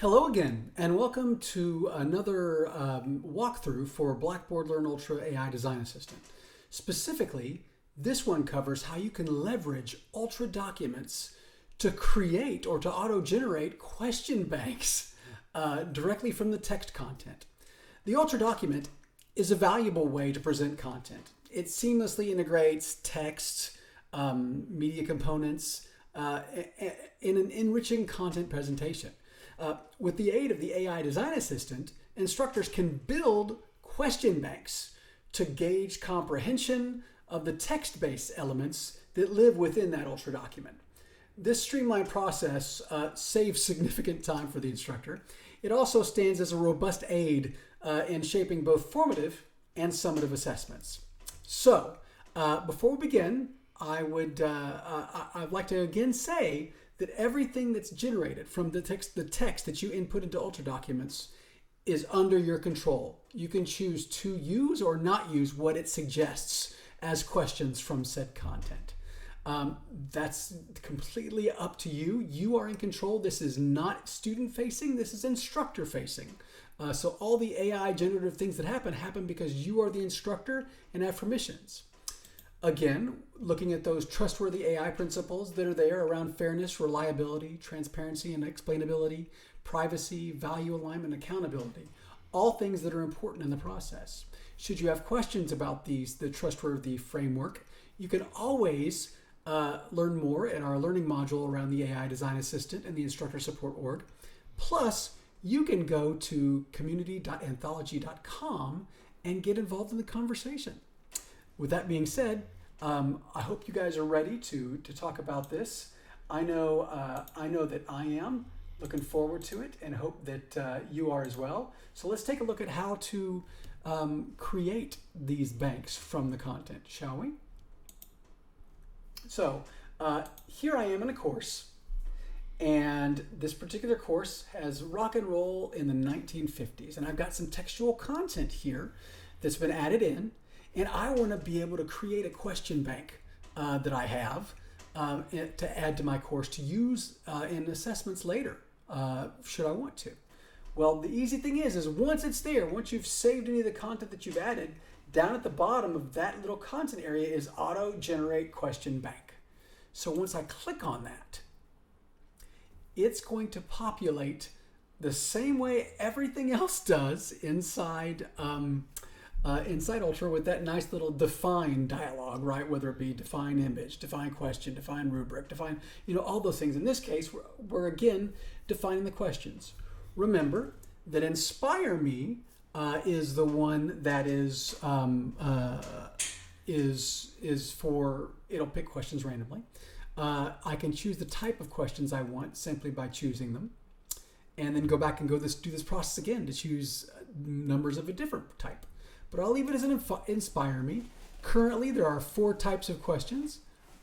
Hello again, and welcome to another walkthrough for Blackboard Learn Ultra AI Design Assistant. Specifically, this one covers how you can leverage Ultra documents to create or to auto-generate question banks directly from the text content. The Ultra document is a valuable way to present content. It seamlessly integrates text, media components in an enriching content presentation. With the aid of the AI Design Assistant, instructors can build question banks to gauge comprehension of the text-based elements that live within that Ultra document. This streamlined process saves significant time for the instructor. It also stands as a robust aid in shaping both formative and summative assessments. So, before we begin, I'd like to again say that everything that's generated from the text that you input into Ultra documents is under your control. You can choose to use or not use what it suggests as questions from said content. That's completely up to you. You are in control. This is not student facing, this is instructor facing. So all the AI generative things that happen because you are the instructor and have permissions. Again, looking at those trustworthy AI principles that are there around fairness, reliability, transparency, and explainability, privacy, value alignment, accountability, all things that are important in the process. Should you have questions about the trustworthy framework, you can always learn more in our learning module around the AI Design Assistant and the Instructor Support Org. Plus, you can go to community.anthology.com and get involved in the conversation. With that being said, I hope you guys are ready to talk about this. I know that I am looking forward to it and hope that you are as well. So let's take a look at how to create these banks from the content, shall we? So here I am in a course, and this particular course has rock and roll in the 1950s, and I've got some textual content here that's been added in. And I want to be able to create a question bank that I have to add to my course to use in assessments later, should I want to. Well, the easy thing is once it's there, once you've saved any of the content that you've added, down at the bottom of that little content area is Auto Generate Question Bank. So once I click on that, it's going to populate the same way everything else does inside Ultra with that nice little define dialog, right? Whether it be define image, define question, define rubric, define, all those things. In this case, we're again defining the questions. Remember that Inspire Me is the one that is for, it'll pick questions randomly. I can choose the type of questions I want simply by choosing them, and then go back and do this process again to choose numbers of a different type. But I'll leave it as an Inspire Me. Currently, there are 4 types of questions.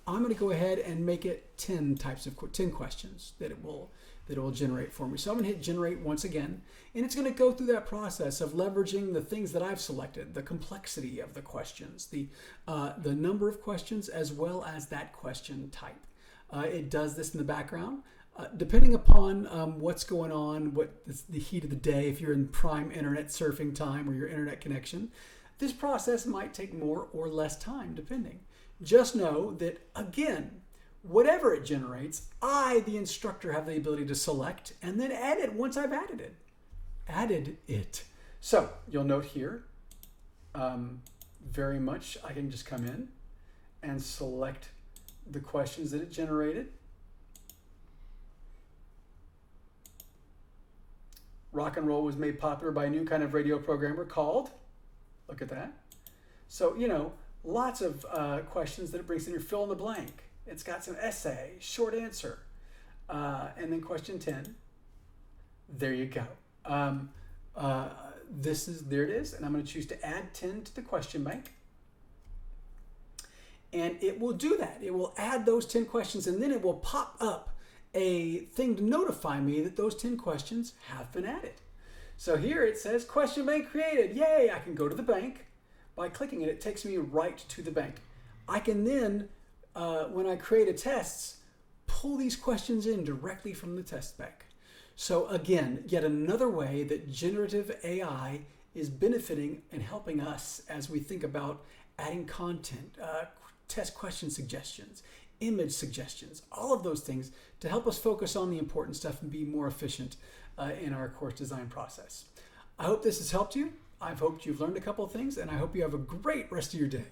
I'm going to go ahead and make it 10 questions that it will generate for me. So I'm going to hit Generate once again, and it's going to go through that process of leveraging the things that I've selected, the complexity of the questions, the number of questions, as well as that question type. It does this in the background. Depending upon what's going on, what the heat of the day, if you're in prime internet surfing time or your internet connection, this process might take more or less time, depending. Just know that, again, whatever it generates, I, the instructor, have the ability to select and then add it once I've added it. So you'll note here, very much I can just come in and select the questions that it generated. Rock and roll was made popular by a new kind of radio programmer called, look at that. So, lots of questions that it brings in your fill in the blank. It's got some essay, short answer, and then question 10. There you go. There it is, and I'm going to choose to add 10 to the question bank. And it will do that. It will add those 10 questions, and then it will pop up a thing to notify me that those 10 questions have been added. So here it says question bank created. Yay! I can go to the bank. By clicking it, it takes me right to the bank. I can then, when I create a test, pull these questions in directly from the test bank. So again, yet another way that generative AI is benefiting and helping us as we think about adding content, test question suggestions, image suggestions, all of those things to help us focus on the important stuff and be more efficient in our course design process. I hope this has helped you. I've hoped you've learned a couple of things, and I hope you have a great rest of your day.